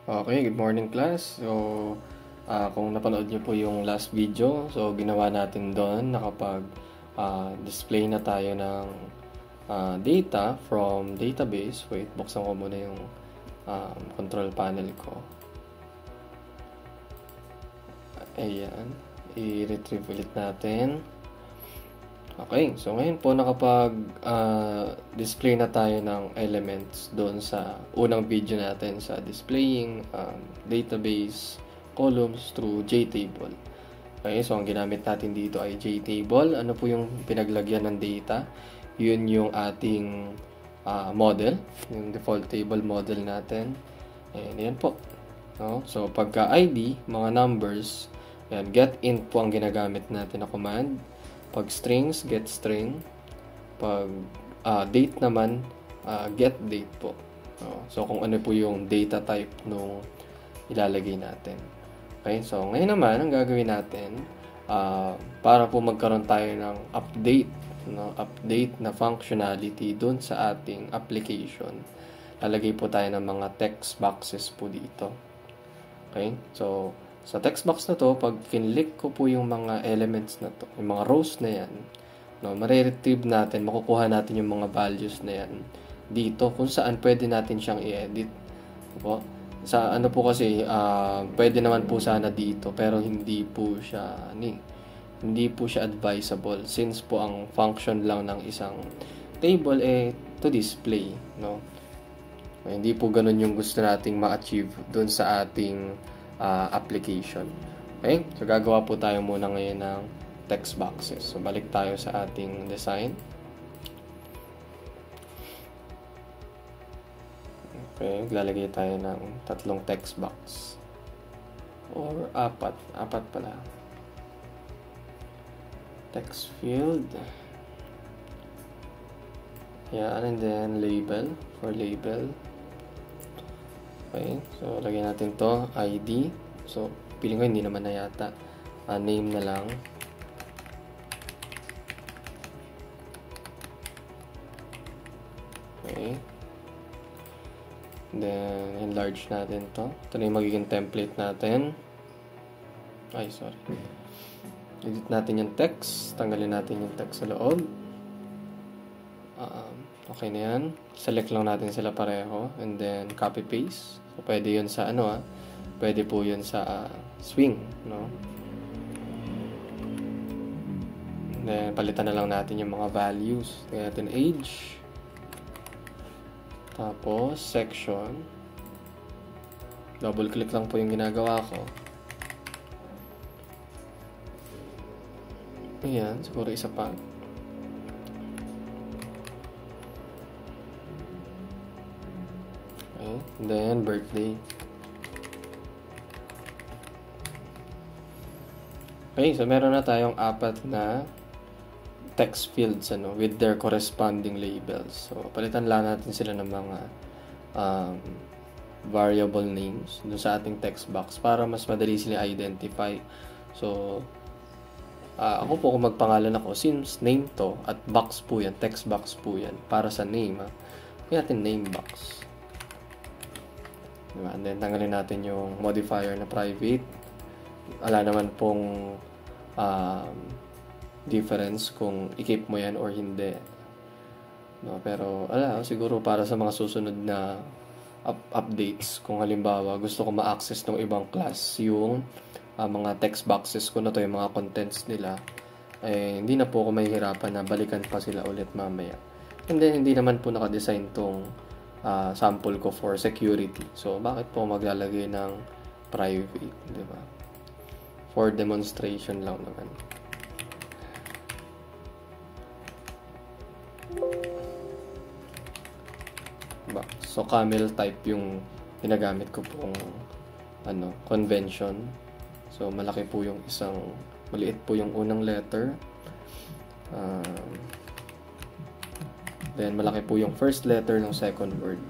Okay, good morning class. So, kung napanood niyo po yung last video, so ginawa natin doon nakapag-display na tayo ng data from database. Wait, buksan ko muna yung control panel ko. Ayan, i-retrieve ulit natin. Okay, so ngayon po nakapag-display na tayo ng elements doon sa unang video natin sa displaying database columns through JTable. Okay, so ang ginamit natin dito ay JTable. Ano po yung pinaglagyan ng data? Yun yung ating model, yung default table model natin. And yan po. No? So pagka ID, mga numbers, yan, getInt po ang ginagamit natin na command. Pag strings, get string. Pag date naman, get date po. So, kung ano po yung data type nung ilalagay natin. Okay, so ngayon naman, ang gagawin natin, para po magkaroon tayo ng update na functionality dun sa ating application, lalagay po tayo ng mga text boxes po dito. Okay, so sa text box na to, pag kinlik ko po yung mga elements na to, yung mga rows na yan, mare-retrieve natin, makukuha natin yung mga values na yan dito, kung saan pwede natin siyang i-edit. Po? Sa ano po kasi, pwede naman po sana dito, pero hindi po siya advisable, since po ang function lang ng isang table to display. No? Hindi po ganun yung gusto nating ma-achieve dun sa ating application. Okay? So, gagawa po tayo muna ngayon ng text boxes. So, balik tayo sa ating design. Okay, lalagay tayo ng 3 text box. Or 4 pala. Text field. Yeah, and then label, for label. Okay, so lagyan natin to ID. So, piling ko hindi naman na yata. Name na lang. Okay. Then, enlarge natin to. Ito na yung magiging template natin. Ay, sorry. Edit natin yung text. Tanggalin natin yung text sa loob. Okay na yan. Select lang natin sila pareho. And then, copy-paste. So, pwede yun sa pwede po yun sa swing, no? And then, palitan na lang natin yung mga values. Tingnan natin age. Tapos, section. Double-click lang po yung ginagawa ko. Ayan, siguro isa pa. Okay, then birthday. Okay, so meron na tayong 4 na text fields with their corresponding labels. So, palitan lang natin sila ng mga variable names dun sa ating text box para mas madali sila identify. So, ako po kung magpangalan ako, since name to at box po yan, text box po yan, para sa name, kaya natin name box. Diba? And then, tanggalin natin yung modifier na private. Wala naman pong difference kung i-keep mo yan or hindi. No, pero, siguro para sa mga susunod na updates, kung halimbawa gusto ko ma-access ng ibang class yung mga text boxes ko na to, yung mga contents nila, hindi na po ako mahihirapan na balikan pa sila ulit mamaya. And then, hindi naman po nakadesign tong sample ko for security. So, bakit po maglalagay ng private, di ba? For demonstration lang naman. So, camel type yung ginagamit ko pong convention. So, malaki po yung maliit po yung unang letter. Then, malaki po yung first letter ng second word.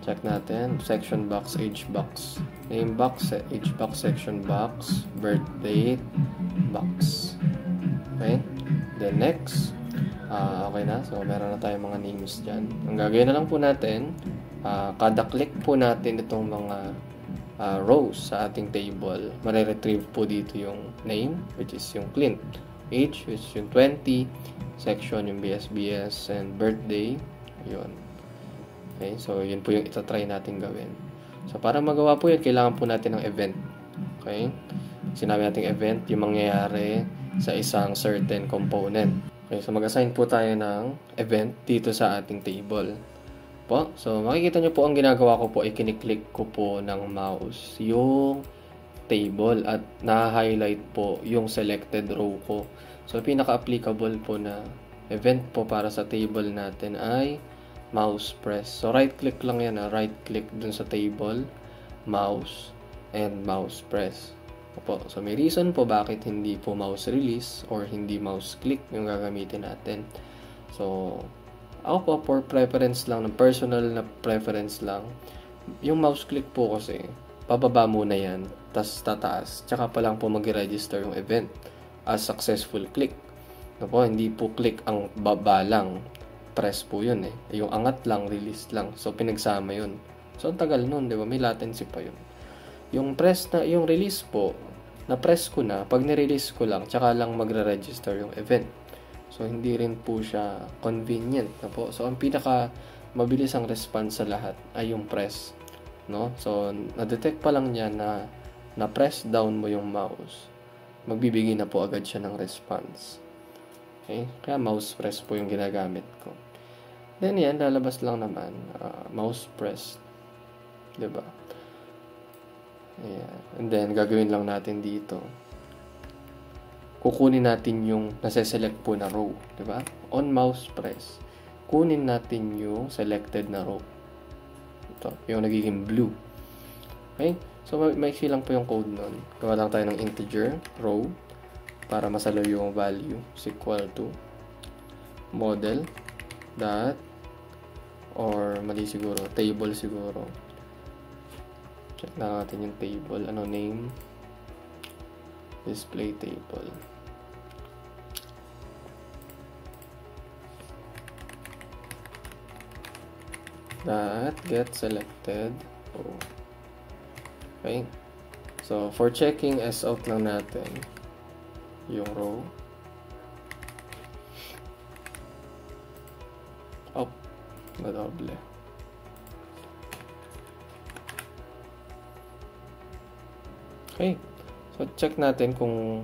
Check natin. Section box, age box. Name box, age box, section box, birth date, box. Okay? Then, next. Okay na. So, meron na tayong mga names dyan. Ang gagawin na lang po natin, kada click po natin itong mga rows sa ating table, mariretrieve po dito yung name, which is yung Clint. Age, which is yung 20. Section, yung BSBS. And birthday, yun. Okay, so yun po yung itatry natin gawin. So, para magawa po yun, kailangan po natin ng event. Okay? Sinabi natin event, yung mangyayari sa isang certain component. Okay, so mag-assign po tayo ng event dito sa ating table. Po. So, makikita nyo po ang ginagawa ko po ay kiniklik ko po ng mouse yung table at na-highlight po yung selected row ko. So, pinaka-applicable po na event po para sa table natin ay mouse press. So, right-click lang yan. Right-click dun sa table, mouse, and mouse press. Opo. So, may reason po bakit hindi po mouse release or hindi mouse click yung gagamitin natin. So, ako po for preference lang, ng personal na preference lang, yung mouse click po kasi, pababa muna yan, tas tataas, tsaka pa lang po mag-register yung event as successful click. Opo, hindi po click ang baba lang, press po yun eh. Yung angat lang, release lang. So, pinagsama yun. So, ang tagal nun, di ba? May latency pa yun. Yung release po, na-press ko na, pag nirelease ko lang, tsaka lang magre-register yung event. So, hindi rin po siya convenient na po. So, ang pinaka mabilis ang response sa lahat ay yung press. No? So, na-detect pa lang niya na na-press down mo yung mouse. Magbibigay na po agad siya ng response. Okay? Kaya mouse press po yung ginagamit ko. Then yan, lalabas lang naman. Mouse press. Diba? Ayan. And then, gagawin lang natin dito. Kukunin natin yung nasa-select po na row. Diba? On mouse press. Kunin natin yung selected na row. Ito, yung nagiging blue. Okay? So, maiksi lang po yung code nun. Gawa lang tayo ng integer, row, para masalo yung value is equal to model dot or mali siguro, table siguro. Check na natin yung table. Ano name? Display table. That get selected. Oh. Okay. So, for checking, S out lang natin yung row. Up. Madoble. Okay. So, check natin kung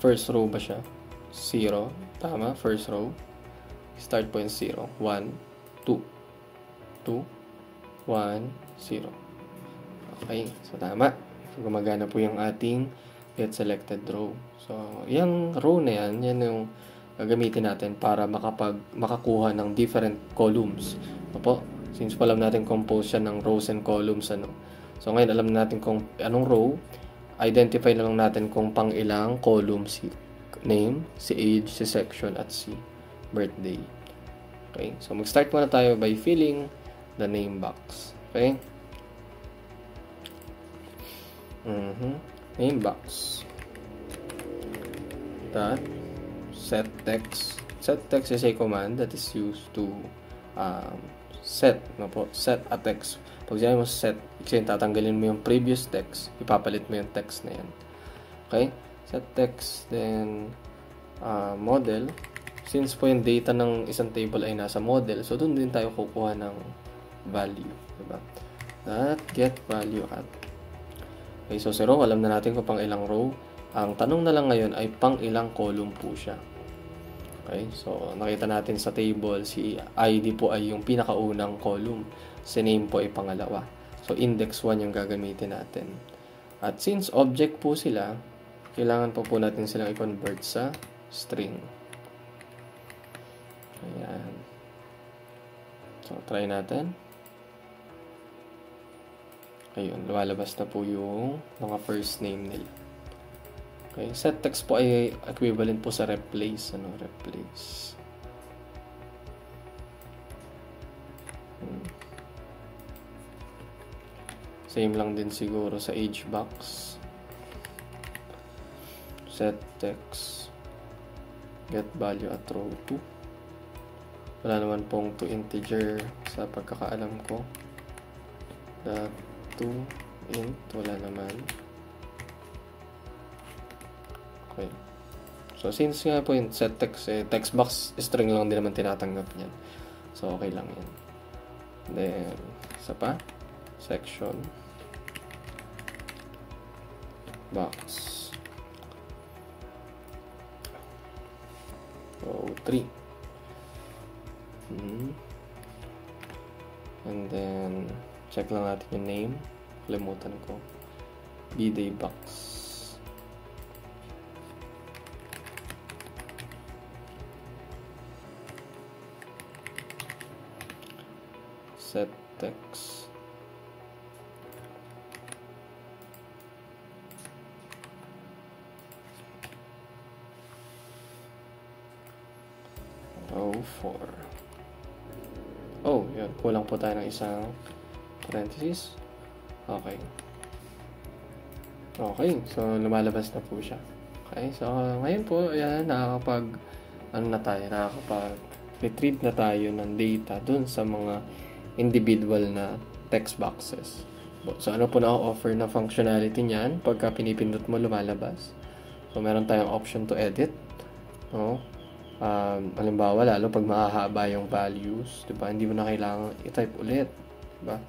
first row ba siya. 0. Tama. First row. Start point 0. 1, 2. 2, 1, 0. Okay. So, tama. So, gumagana po yung ating get selected row. So, yung row na yan, yan yung gagamitin natin para makakuha ng different columns. Opo. Since alam natin compose siya ng rows and columns, ano. So, ngayon alam natin kung anong row. Identify na lang natin kung pang ilang column si name, si age, si section, at si birthday. Okay. So, mag-start muna tayo by filling the name box. Okay. Name box. That set text. Set text is a command that is used to set a text. Pag sinabi mo set, kasi tatanggalin mo yung previous text, ipapalit mo yung text na yan. Okay? Set text, then model. Since po yung data ng isang table ay nasa model, so doon din tayo kukuha ng value. Diba? That get value at. Okay, so 0, alam na natin kung pang ilang row. Ang tanong na lang ngayon ay pang ilang column po siya. Okay, so nakita natin sa table, si ID po ay yung pinakaunang column. Si name po ay pangalawa. So index 1 yung gagamitin natin. At since object po sila, kailangan po natin silang i-convert sa string. Ayan. So try natin. Ayun, lumalabas na po yung mga first name nila. Okay, set text po ay equivalent po sa replace. Replace. Same lang din siguro sa age box. Set text. Get value at row 2. Wala naman pong to integer sa pagkakaalam ko. To int, wala naman. Okay. So, since nga po yung set text, text box string lang din naman tinatanggap niyan. So, okay lang yan. Then, isa pa. Section. Box. So, 3. And then, check lang natin yung name. Kalimutan ko. bday box. Set text. Row 4. Oh, yun. Kulang po tayo ng isang parenthesis. Okay. Okay. So, lumalabas na po siya. Okay. So, ngayon po, ayan, nakakapag-retrieve na tayo ng data dun sa mga individual na text boxes. So, ano po na-offer na functionality niyan? Pagka pinipindot mo, lumalabas. So, meron tayong option to edit. No? Halimbawa, lalo pag mahahaba yung values, diba? Hindi mo na kailangan i-type ulit. Diba?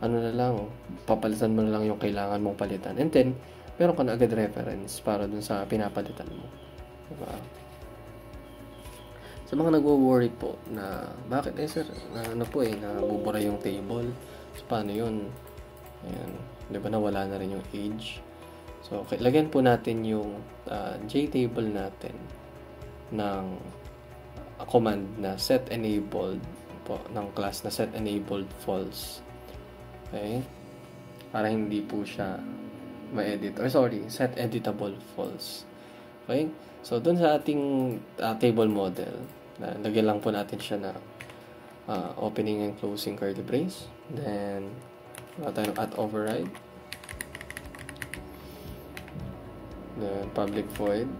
Ano na lang, papalitan mo na lang yung kailangan mong palitan. And then, meron ka na agad reference para dun sa pinapalitan mo. Diba? Sa mga nagwo-worry po na bakit sir, nabubura yung table. So, paano yun? Ayan. Diba nawala na rin yung age? So, okay, lagyan po natin yung JTable natin ng command na set enabled po, ng class na set enabled false. Okay? Para hindi po siya ma-edit. Or sorry, set editable false. Okay? So, dun sa ating table model, lagyan lang po natin siya na opening and closing curly brace. Then, wala tayong @override. Then, public void.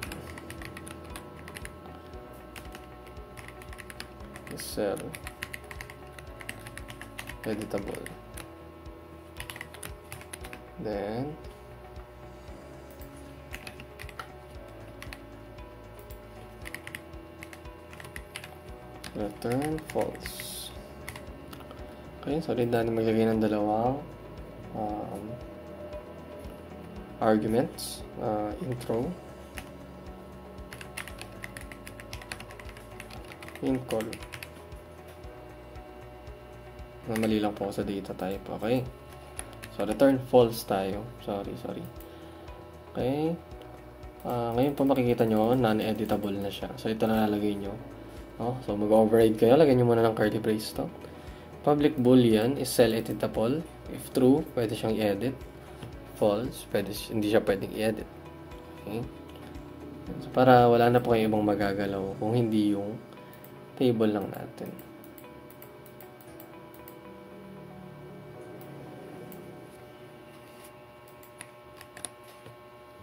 Cell. Editable. Then, return false. Okay, so rin na maglagay ng dalawang arguments. Intro. In column. Mali lang po ako sa data type. Okay. So, return false tayo. Sorry. Okay. Ngayon po makikita nyo, non-editable na siya. So, ito na lalagay nyo. So, mag-override kayo. Lagyan nyo muna ng curly brace to. Public boolean is cell editable. If true, pwede siyang i-edit. False, hindi siya pwedeng i-edit. Okay. So, para wala na po kayong ibang magagalaw kung hindi yung table lang natin.